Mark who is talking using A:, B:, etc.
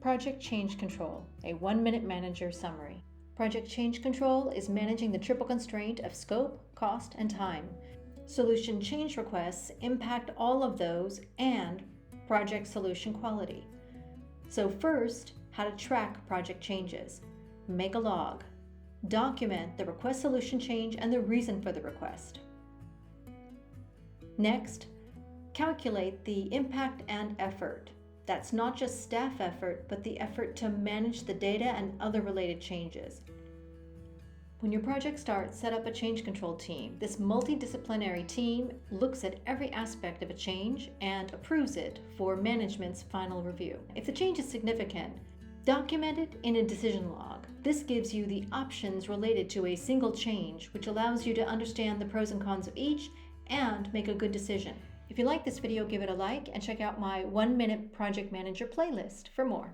A: Project Change Control, a 1-minute manager summary. Project Change Control is managing the triple constraint of scope, cost, and time. Solution change requests impact all of those and project solution quality. So first, how to track project changes. Make a log. Document the request solution change and the reason for the request. Next, calculate the impact and effort. That's not just staff effort, but the effort to manage the data and other related changes. When your project starts, set up a change control team. This multidisciplinary team looks at every aspect of a change and approves it for management's final review. If the change is significant, document it in a decision log. This gives you the options related to a single change, which allows you to understand the pros and cons of each and make a good decision. If you like this video, give it a like and check out my 1-minute project manager playlist for more.